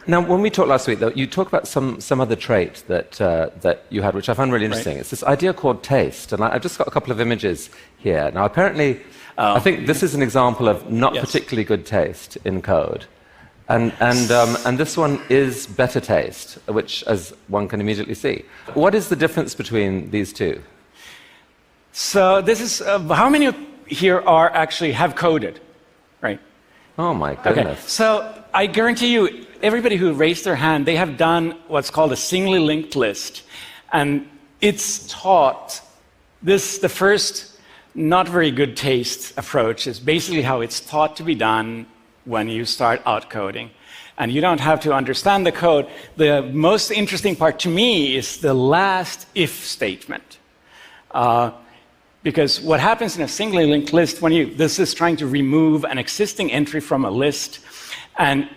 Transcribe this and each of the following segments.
Now, when we talked last week, though, you talked about some other trait that you had, which I found really interesting. Right. It's this idea called taste, and I've just got a couple of images here. Now, apparently, I think this is an example of not particularly good taste in code, and this one is better taste, which, as one can immediately see. What is the difference between these two? So this is how many here are actually have coded, right? Oh my goodness! Okay. So I guarantee you, everybody who raised their hand, they have done what's called a singly linked list. And it's taught this, the first not very good taste approach is basically how it's taught to be done when you start out coding. And you don't have to understand the code. The most interesting part to me is the last if statement. Because what happens in a singly linked list, this is trying to remove an existing entry from a list, and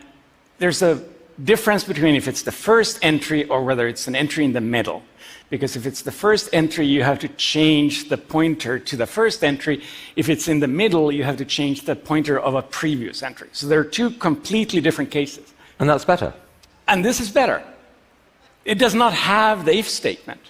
there's a difference between if it's the first entry or whether it's an entry in the middle. Because if it's the first entry, you have to change the pointer to the first entry. If it's in the middle, you have to change the pointer of a previous entry. So there are two completely different cases. And that's better. And this is better. It does not have the if statement.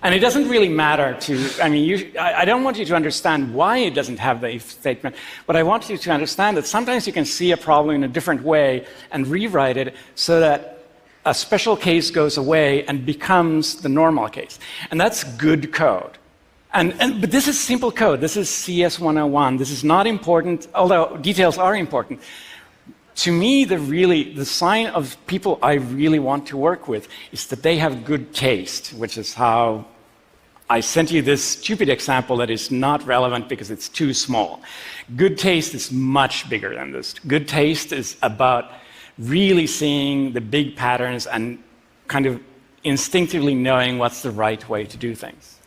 And it doesn't really matter I don't want you to understand why it doesn't have the if statement, but I want you to understand that sometimes you can see a problem in a different way and rewrite it so that a special case goes away and becomes the normal case. And that's good code. But this is simple code. This is CS 101. This is not important, although details are important. To me, the sign of people I really want to work with is that they have good taste, which is how I sent you this stupid example that is not relevant because it's too small. Good taste is much bigger than this. Good taste is about really seeing the big patterns and kind of instinctively knowing what's the right way to do things.